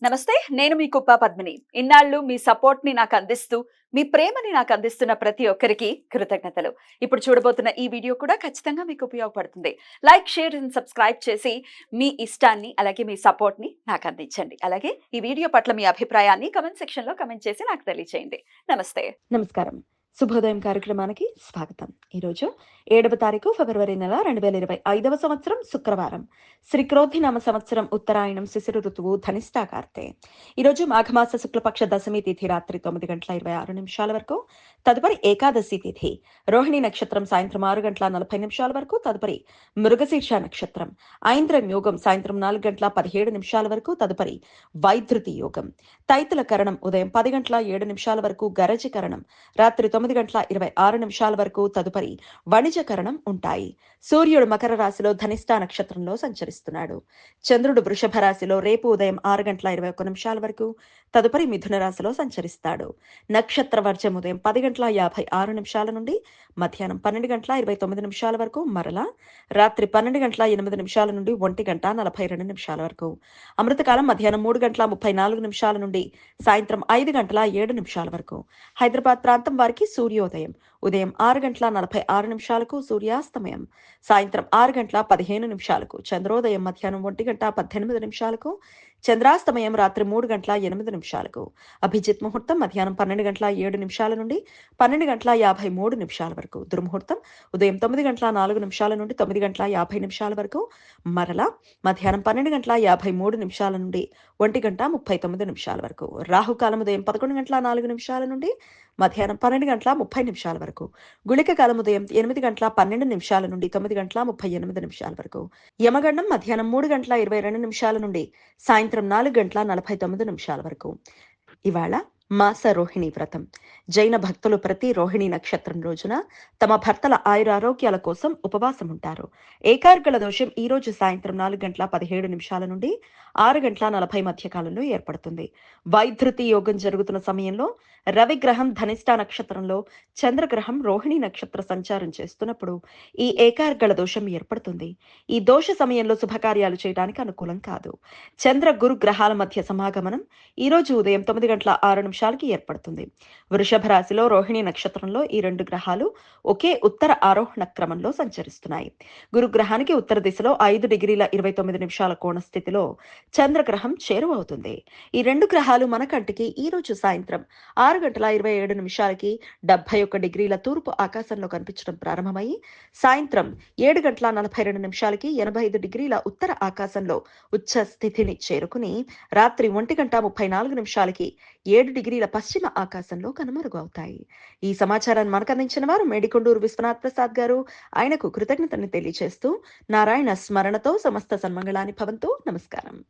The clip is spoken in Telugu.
నమస్తే. నేను మీ కుప్ప పద్మిని. ఇన్నాళ్ళు మీ సపోర్ట్‌ని నాకందిస్తూ, మీ ప్రేమని నాకందిస్తున్న ప్రతి ఒక్కరికి కృతజ్ఞతలు. ఇప్పుడు చూడబోతున్న ఈ వీడియో కూడా ఖచ్చితంగా మీకు ఉపయోగపడుతుంది. లైక్, షేర్ అండ్ సబ్స్క్రైబ్ చేసి మీ ఇష్టాన్ని, అలాగే మీ సపోర్ట్‌ని నాకందించండి. అలాగే ఈ వీడియో పట్ల మీ అభిప్రాయాన్ని కామెంట్ సెక్షన్‌లో కామెంట్ చేసి నాకు తెలియచేయండి. నమస్తే. నమస్కారం. శుభోదయం కార్యక్రమానికి స్వాగతం. ఈరోజు 7వ తారీఖు ఫిబ్రవరి నెల 2025వ సంవత్సరం శుక్రవారం. శ్రీ క్రోధినామ సంవత్సరం ఉత్తరాయణం శిశిర ఋతువు ధనిష్టా కార్తె. ఈరోజు మాఘమాస శుక్లపక్ష దశమి తిథి రాత్రి 9:26 వరకు, తదుపరి ఏకాదశి తిథి రోహిణి నక్షత్రం సాయంత్రం 6:40 వరకు, తదుపరి మృగశీర్ష నక్షత్రం ఐంద్రం యోగం సాయంత్రం 4:17 వరకు, తదుపరి వైధృతి యోగం తైతుల కరణం ఉదయం 10:07 వరకు, గరజ కరణం రాత్రి 9:26 వరకు, తదుపరి వణిజకరణం ఉంటాయి. సూర్యుడు మకర రాశిలో ధనిష్టా నక్షత్రంలో సంచరిస్తున్నాడు. చంద్రుడు వృషభ రాశిలో రేపు ఉదయం 6:21 వరకు, తదుపరి మిథున రాశిలో సంచరిస్తాడు. నక్షత్ర వర్జం ఉదయం 10:56 నుండి మధ్యాహ్నం 12:29 వరకు, మరలా రాత్రి 12:08 నుండి 1:42 వరకు. అమృతకాలం మధ్యాహ్నం 3:34 నుండి సాయంత్రం 5:07 వరకు. హైదరాబాద్ ప్రాంతం వారికి సూర్యోదయం ఉదయం 6:46 సూర్యాస్తమయం సాయంత్రం 6:15 చంద్రోదయం మధ్యాహ్నం 1:18 చంద్రాస్తమయం రాత్రి 3:08 అభిజిత్ ముహూర్తం మధ్యాహ్నం 12:07 నుండి 12:53 వరకు. దుర్ముహూర్తం ఉదయం 9:04 నుండి 9:50 వరకు, మరలా మధ్యాహ్నం 12:53 నుండి 1:39 వరకు. రాహుకాలం ఉదయం 11:04 నుండి మధ్యాహ్నం 12:30 వరకు. గుళిక కాలం ఉదయం 8:12 నుండి 9:38 వరకు. యమగండం మధ్యాహ్నం 3:22 నుండి సాయంత్రం 4:49 వరకు. ఇవాళ మాస రోహిణి వ్రతం. జైన భక్తులు ప్రతి రోహిణి నక్షత్రం రోజున తమ భర్తల ఆయురారోగ్యాల కోసం ఉపవాసం ఉంటారు. ఏకార్గళ దోషం ఈ రోజు సాయంత్రం 4:17 నుండి 6:40 మధ్య కాలంలో ఏర్పడుతుంది. వైధృతి యోగం జరుగుతున్న సమయంలో రవిగ్రహం ధనిష్టా నక్షత్రంలో, చంద్రగ్రహం రోహిణి నక్షత్ర సంచారం చేస్తున్నప్పుడు ఈ ఏకార్గళ దోషం ఏర్పడుతుంది. ఈ దోష సమయంలో శుభకార్యాలు చేయడానికి అనుకూలం కాదు. చంద్ర గురు గ్రహాల మధ్య సమాగమనం ఈ రోజు ఉదయం 9:06 ఏర్పడుతుంది. వృషభ రాశిలో రోహిణి నక్షత్రంలో ఈ రెండు గ్రహాలు ఒకే ఉత్తర ఆరోహణ క్రమంలో సంచరిస్తున్నాయి. గురుగ్రహానికి ఉత్తర దిశలో 5:29 కోణ స్థితిలో చంద్రగ్రహం చేరువవుతుంది. ఈ రెండు గ్రహాలు మన కంటికి ఈ రోజు సాయంత్రం 6:27 71 తూర్పు ఆకాశంలో కనిపించడం ప్రారంభమై, సాయంత్రం 7:42 85 ఉత్తర ఆకాశంలో ఉచ్చ స్థితిని చేరుకుని, రాత్రి 1:34 7 పశ్చిమ ఆకాశంలో కనుమరుగవుతాయి. ఈ సమాచారాన్ని మనకు అందించిన వారు మేడికొండూరు విశ్వనాథ్ ప్రసాద్ గారు. ఆయనకు కృతజ్ఞతని తెలియజేస్తూ నారాయణ స్మరణతో సమస్త సన్మంగళాని భవంతు. నమస్కారం.